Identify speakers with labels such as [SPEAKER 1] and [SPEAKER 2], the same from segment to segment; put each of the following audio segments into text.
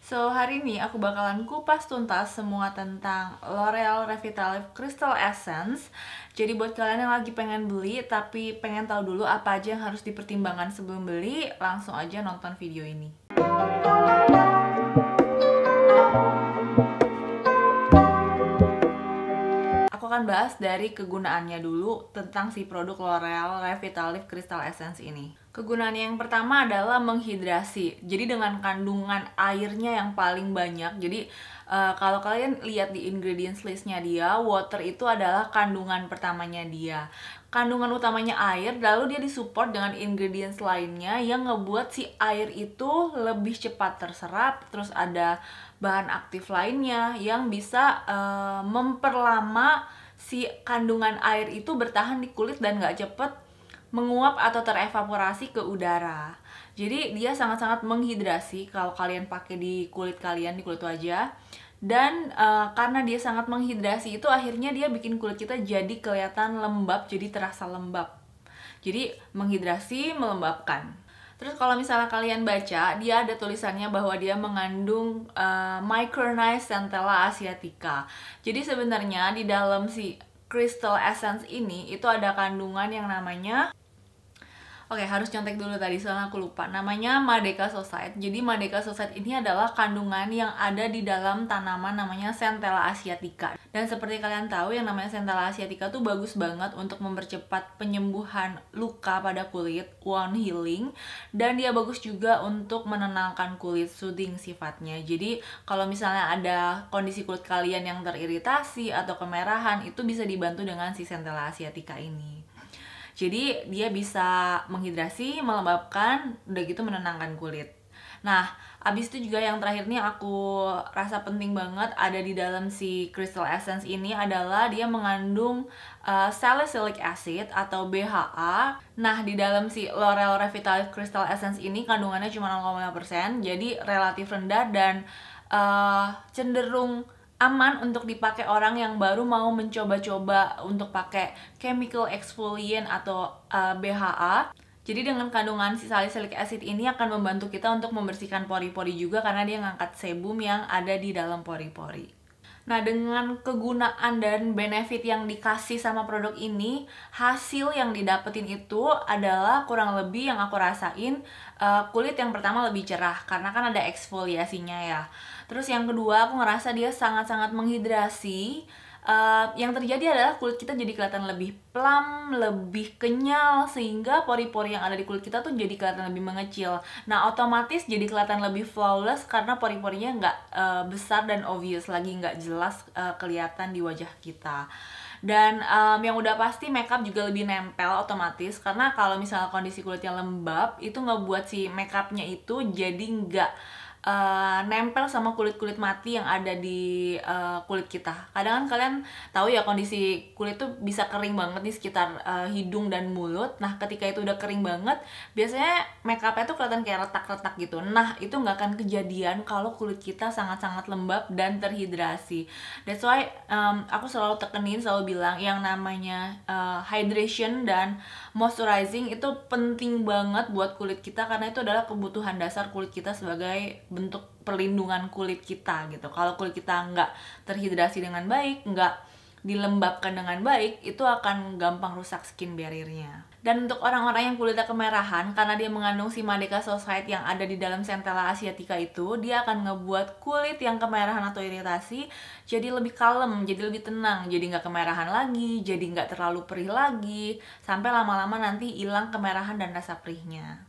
[SPEAKER 1] Hari ini aku bakalan kupas tuntas semua tentang L'Oreal Revitalift Crystal Essence. Jadi buat kalian yang lagi pengen beli tapi pengen tahu dulu apa aja yang harus dipertimbangkan sebelum beli, langsung aja nonton video ini. Aku akan bahas dari kegunaannya dulu tentang si produk L'Oreal Revitalift Crystal Essence ini. Kegunaannya yang pertama adalah menghidrasi. Jadi dengan kandungan airnya yang paling banyak. Jadi kalau kalian lihat di ingredients listnya dia, water itu adalah kandungan pertamanya dia. Kandungan utamanya air, lalu dia disupport dengan ingredients lainnya yang ngebuat si air itu lebih cepat terserap. Terus ada bahan aktif lainnya yang bisa memperlama si kandungan air itu bertahan di kulit dan gak cepet menguap atau terevaporasi ke udara. Jadi dia sangat-sangat menghidrasi kalau kalian pakai di kulit kalian, di kulit wajah. Dan karena dia sangat menghidrasi itu akhirnya dia bikin kulit kita jadi kelihatan lembab, jadi terasa lembab. Jadi menghidrasi, melembabkan. Terus kalau misalnya kalian baca, dia ada tulisannya bahwa dia mengandung micronized Centella asiatica. Jadi sebenarnya di dalam si Crystal Essence ini itu ada kandungan yang namanya, oke, harus contek dulu tadi soalnya aku lupa. Namanya Madeca Society. Jadi Madeca Society ini adalah kandungan yang ada di dalam tanaman namanya Centella asiatica. Dan seperti kalian tahu yang namanya Centella asiatica tuh bagus banget untuk mempercepat penyembuhan luka pada kulit, wound healing. Dan dia bagus juga untuk menenangkan kulit, soothing sifatnya. Jadi kalau misalnya ada kondisi kulit kalian yang teriritasi atau kemerahan, itu bisa dibantu dengan si Centella asiatica ini. Jadi dia bisa menghidrasi, melembabkan, udah gitu menenangkan kulit. Nah, abis itu juga yang terakhir nih aku rasa penting banget ada di dalam si Crystal Essence ini adalah dia mengandung salicylic acid atau BHA. Nah, di dalam si L'Oreal Revitalift Crystal Essence ini kandungannya cuma 0,5%, jadi relatif rendah dan cenderung aman untuk dipakai orang yang baru mau mencoba-coba untuk pakai chemical exfoliant atau BHA. Jadi dengan kandungan si salicylic acid ini akan membantu kita untuk membersihkan pori-pori juga karena dia ngangkat sebum yang ada di dalam pori-pori. Nah, dengan kegunaan dan benefit yang dikasih sama produk ini, hasil yang didapetin itu adalah kurang lebih yang aku rasain, kulit yang pertama lebih cerah karena kan ada eksfoliasinya ya. Terus yang kedua, aku ngerasa dia sangat-sangat menghidrasi. Yang terjadi adalah kulit kita jadi kelihatan lebih plump, lebih kenyal, sehingga pori-pori yang ada di kulit kita tuh jadi kelihatan lebih mengecil. Nah, otomatis jadi kelihatan lebih flawless karena pori-porinya nggak besar dan obvious lagi, nggak jelas kelihatan di wajah kita. Dan yang udah pasti makeup juga lebih nempel otomatis karena kalau misalnya kondisi kulitnya lembab itu ngebuat si makeupnya itu jadi nggak nempel sama kulit-kulit mati yang ada di kulit kita. Kadang kan kalian tahu ya kondisi kulit tuh bisa kering banget di sekitar hidung dan mulut. Nah, ketika itu udah kering banget, biasanya makeupnya tuh kelihatan kayak retak-retak gitu. Nah, itu nggak akan kejadian kalau kulit kita sangat-sangat lembab dan terhidrasi. That's why aku selalu tekenin, selalu bilang yang namanya hydration dan moisturizing itu penting banget buat kulit kita karena itu adalah kebutuhan dasar kulit kita sebagai bentuk perlindungan kulit kita gitu. Kalau kulit kita nggak terhidrasi dengan baik, nggak dilembabkan dengan baik, itu akan gampang rusak skin barrier-nya. Dan untuk orang-orang yang kulitnya kemerahan, karena dia mengandung si Madeca Society yang ada di dalam Centella asiatica itu, dia akan ngebuat kulit yang kemerahan atau iritasi jadi lebih kalem, jadi lebih tenang, jadi nggak kemerahan lagi, jadi nggak terlalu perih lagi, sampai lama-lama nanti hilang kemerahan dan rasa perihnya.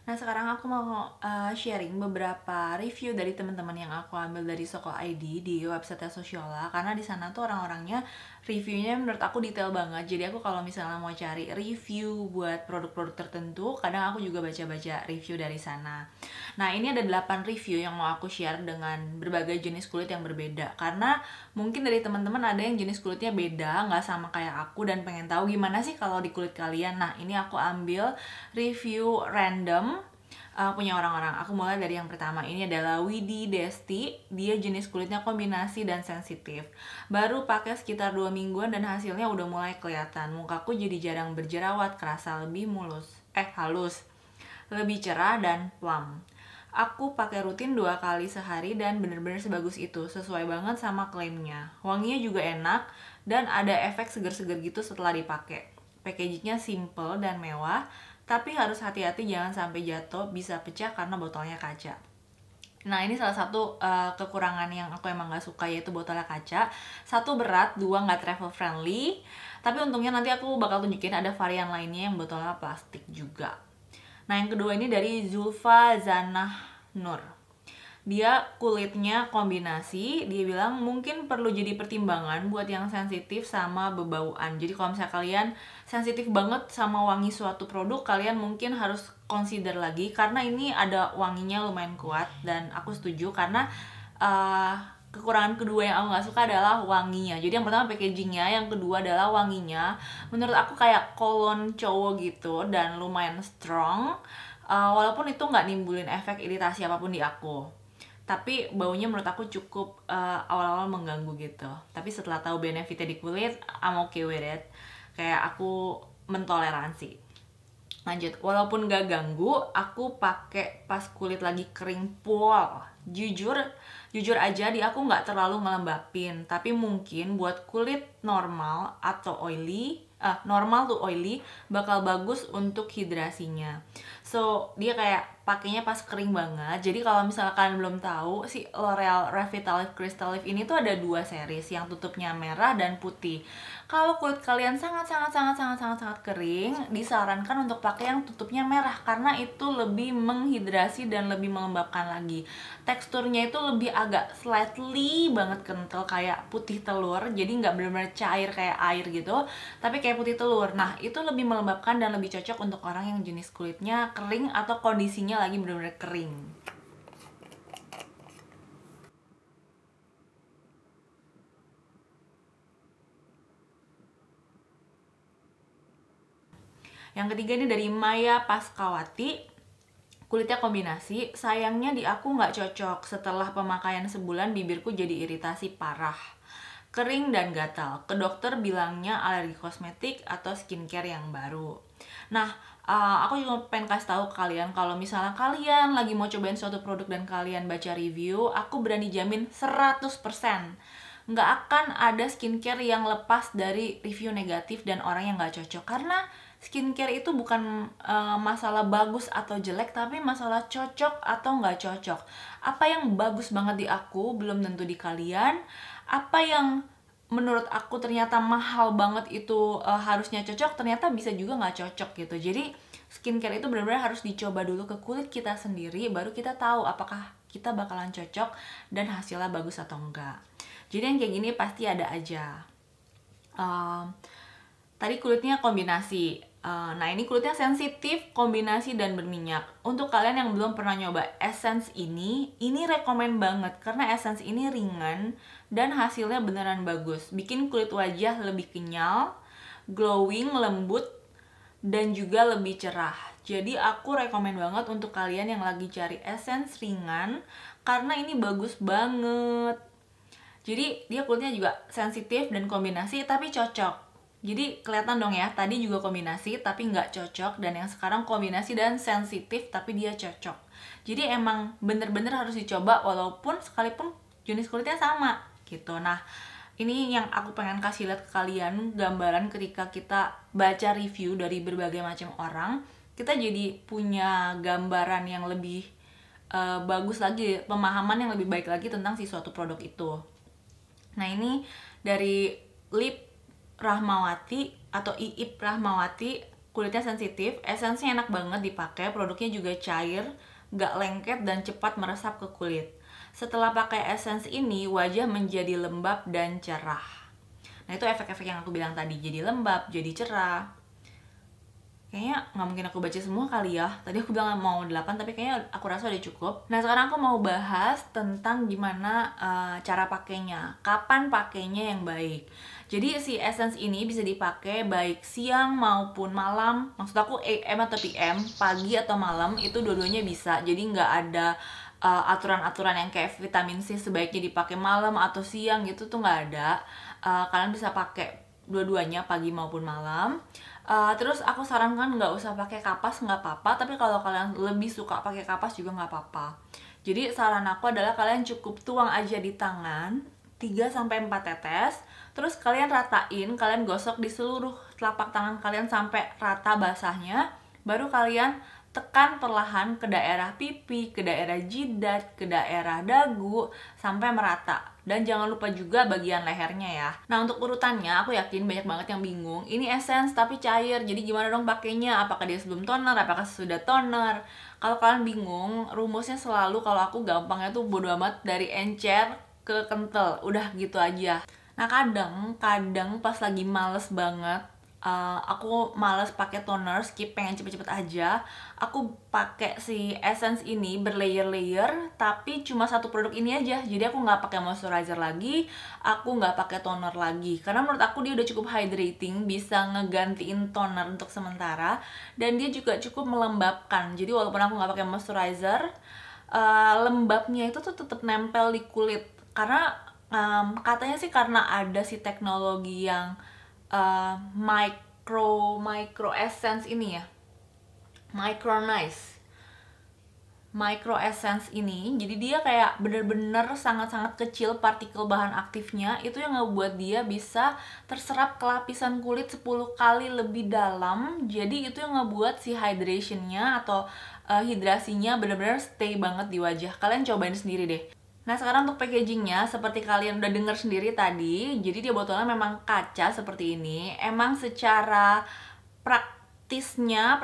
[SPEAKER 1] Nah, sekarang aku mau sharing beberapa review dari teman-teman yang aku ambil dari Soko ID di website Sociola karena di sana tuh orang-orangnya reviewnya menurut aku detail banget. Jadi aku kalau misalnya mau cari review buat produk-produk tertentu, kadang aku juga baca-baca review dari sana. Nah, ini ada 8 review yang mau aku share dengan berbagai jenis kulit yang berbeda karena mungkin dari teman-teman ada yang jenis kulitnya beda, nggak sama kayak aku dan pengen tahu gimana sih kalau di kulit kalian. Nah, ini aku ambil review random punya orang-orang. Aku mulai dari yang pertama. Ini adalah Widi Desti. Dia jenis kulitnya kombinasi dan sensitif. Baru pakai sekitar 2 mingguan dan hasilnya udah mulai kelihatan. Mukaku jadi jarang berjerawat, kerasa lebih halus, lebih cerah dan plump. aku pakai rutin 2 kali sehari dan bener-bener sebagus itu, sesuai banget sama klaimnya. Wanginya juga enak dan ada efek seger-seger gitu setelah dipakai. Packagingnya simple dan mewah, tapi harus hati-hati jangan sampai jatuh, bisa pecah karena botolnya kaca. Nah, ini salah satu kekurangan yang aku emang gak suka, yaitu botolnya kaca. 1, berat, 2, gak travel friendly. Tapi untungnya nanti aku bakal tunjukin ada varian lainnya yang botolnya plastik juga. Nah, yang kedua ini dari Zulfa Zanah Nur. Dia kulitnya kombinasi, dia bilang mungkin perlu jadi pertimbangan buat yang sensitif sama bebauan. Jadi kalau misalnya kalian sensitif banget sama wangi suatu produk, kalian mungkin harus consider lagi, karena ini ada wanginya lumayan kuat. Dan aku setuju karena kekurangan kedua yang aku gak suka adalah wanginya. Jadi yang pertama packagingnya, yang kedua adalah wanginya. Menurut aku kayak kolon cowok gitu dan lumayan strong, walaupun itu gak nimbulin efek iritasi apapun di aku. Tapi baunya menurut aku cukup awal-awal mengganggu gitu. Tapi setelah tahu benefitnya di kulit, I'm okay with it. Kayak aku mentoleransi. Lanjut, walaupun gak ganggu, aku pakai pas kulit lagi kering pol. Jujur aja di aku nggak terlalu ngelembapin, tapi mungkin buat kulit normal atau oily, normal tuh oily, bakal bagus untuk hidrasinya. So dia kayak pakainya pas kering banget. Jadi kalau misalkan kalian belum tahu, si L'Oreal Revitalift Crystal Lift ini tuh ada 2 series, yang tutupnya merah dan putih. Kalau kulit kalian sangat kering, disarankan untuk pakai yang tutupnya merah karena itu lebih menghidrasi dan lebih melembabkan lagi. Teksturnya itu lebih agak slightly banget kental, kayak putih telur. Jadi nggak benar-benar cair kayak air gitu, tapi kayak putih telur. Nah, itu lebih melembabkan dan lebih cocok untuk orang yang jenis kulitnya kering atau kondisinya lagi benar-benar kering. Yang ketiga ini dari Maya Paskawati. Kulitnya kombinasi, sayangnya di aku nggak cocok. Setelah pemakaian sebulan bibirku jadi iritasi parah, kering dan gatal. Ke dokter bilangnya alergi kosmetik atau skincare yang baru. Nah, aku juga pengen kasih tahu ke kalian kalau misalnya kalian lagi mau cobain suatu produk dan kalian baca review, aku berani jamin 100% nggak akan ada skincare yang lepas dari review negatif dan orang yang nggak cocok. Karena skincare itu bukan masalah bagus atau jelek, tapi masalah cocok atau nggak cocok. Apa yang bagus banget di aku belum tentu di kalian. Apa yang menurut aku ternyata mahal banget itu harusnya cocok, ternyata bisa juga nggak cocok gitu. Jadi skincare itu benar-benar harus dicoba dulu ke kulit kita sendiri, baru kita tahu apakah kita bakalan cocok dan hasilnya bagus atau enggak. Jadi yang kayak gini pasti ada aja. Tadi kulitnya kombinasi. Nah, ini kulitnya sensitif, kombinasi, dan berminyak. Untuk kalian yang belum pernah nyoba Essence ini rekomen banget. Karena Essence ini ringan dan hasilnya beneran bagus. Bikin kulit wajah lebih kenyal, glowing, lembut, dan juga lebih cerah. Jadi aku rekomen banget untuk kalian yang lagi cari Essence ringan, karena ini bagus banget. Jadi dia kulitnya juga sensitif dan kombinasi, tapi cocok. Jadi kelihatan dong ya, tadi juga kombinasi tapi nggak cocok, dan yang sekarang kombinasi dan sensitif tapi dia cocok. Jadi emang bener-bener harus dicoba walaupun sekalipun jenis kulitnya sama gitu. Nah, ini yang aku pengen kasih lihat ke kalian, gambaran ketika kita baca review dari berbagai macam orang, kita jadi punya gambaran yang lebih bagus lagi, pemahaman yang lebih baik lagi tentang si suatu produk itu. Nah, ini dari Lip Rahmawati atau Iip Rahmawati, kulitnya sensitif, esensinya enak banget dipakai, produknya juga cair, gak lengket dan cepat meresap ke kulit. Setelah pakai essence ini, wajah menjadi lembab dan cerah. Nah, itu efek-efek yang aku bilang tadi, jadi lembab, jadi cerah. Kayaknya nggak mungkin aku baca semua kali ya. Tadi aku bilang mau 8, tapi kayaknya aku rasa udah cukup. Nah, sekarang aku mau bahas tentang gimana cara pakainya, kapan pakainya yang baik. Jadi si essence ini bisa dipakai baik siang maupun malam. Maksud aku AM atau PM, pagi atau malam, itu dua-duanya bisa. Jadi nggak ada aturan-aturan yang kayak vitamin C sebaiknya dipakai malam atau siang gitu tuh nggak ada. Kalian bisa pakai dua-duanya, pagi maupun malam. Terus aku sarankan nggak usah pakai kapas, nggak apa-apa, tapi kalau kalian lebih suka pakai kapas juga nggak apa-apa. Jadi saran aku adalah kalian cukup tuang aja di tangan 3-4 tetes, terus kalian ratain, kalian gosok di seluruh telapak tangan kalian sampai rata basahnya, baru kalian tekan perlahan ke daerah pipi, ke daerah jidat, ke daerah dagu, sampai merata. Dan jangan lupa juga bagian lehernya ya. Nah, untuk urutannya aku yakin banyak banget yang bingung. Ini essence tapi cair, jadi gimana dong pakainya? Apakah dia sebelum toner, apakah sesudah toner? Kalau kalian bingung, rumusnya selalu, kalau aku gampangnya tuh bodo amat, dari encer ke kental, udah gitu aja. Nah, kadang pas lagi males banget, aku males pakai toner, skip, pengen cepet-cepet aja, aku pakai si essence ini berlayer-layer, tapi cuma satu produk ini aja. Jadi aku nggak pakai moisturizer lagi, aku nggak pakai toner lagi, karena menurut aku dia udah cukup hydrating, bisa ngegantiin toner untuk sementara, dan dia juga cukup melembabkan. Jadi walaupun aku nggak pakai moisturizer, lembabnya itu tuh tetap nempel di kulit. Karena katanya sih karena ada si teknologi yang micro essence ini ya, micro essence ini, jadi dia kayak bener-bener sangat-sangat kecil partikel bahan aktifnya, itu yang ngebuat dia bisa terserap ke lapisan kulit 10 kali lebih dalam. Jadi itu yang ngebuat si hydrationnya atau hidrasinya bener-bener stay banget di wajah. Kalian cobain sendiri deh. Nah, sekarang untuk packagingnya, seperti kalian udah denger sendiri tadi, jadi dia botolnya memang kaca seperti ini. Emang secara prakteknya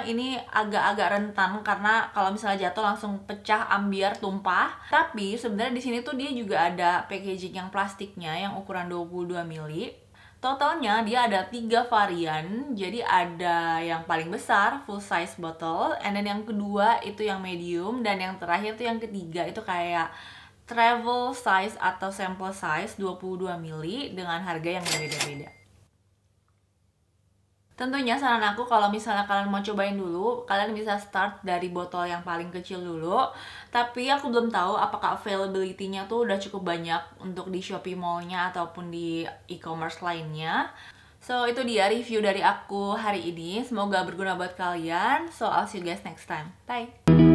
[SPEAKER 1] ini agak-agak rentan, karena kalau misalnya jatuh langsung pecah, ambiar, tumpah. Tapi sebenarnya di sini tuh dia juga ada packaging yang plastiknya yang ukuran 22 ml. Totalnya dia ada 3 varian, jadi ada yang paling besar, full size bottle, and then yang kedua itu yang medium, dan yang terakhir tuh yang ketiga itu kayak travel size atau sample size 22 ml dengan harga yang berbeda-beda. Tentunya saran aku kalau misalnya kalian mau cobain dulu, kalian bisa start dari botol yang paling kecil dulu. Tapi aku belum tahu apakah availability-nya tuh udah cukup banyak untuk di Shopee Mall-nya ataupun di e-commerce lainnya. So, itu dia review dari aku hari ini. Semoga berguna buat kalian. So, I'll see you guys next time. Bye!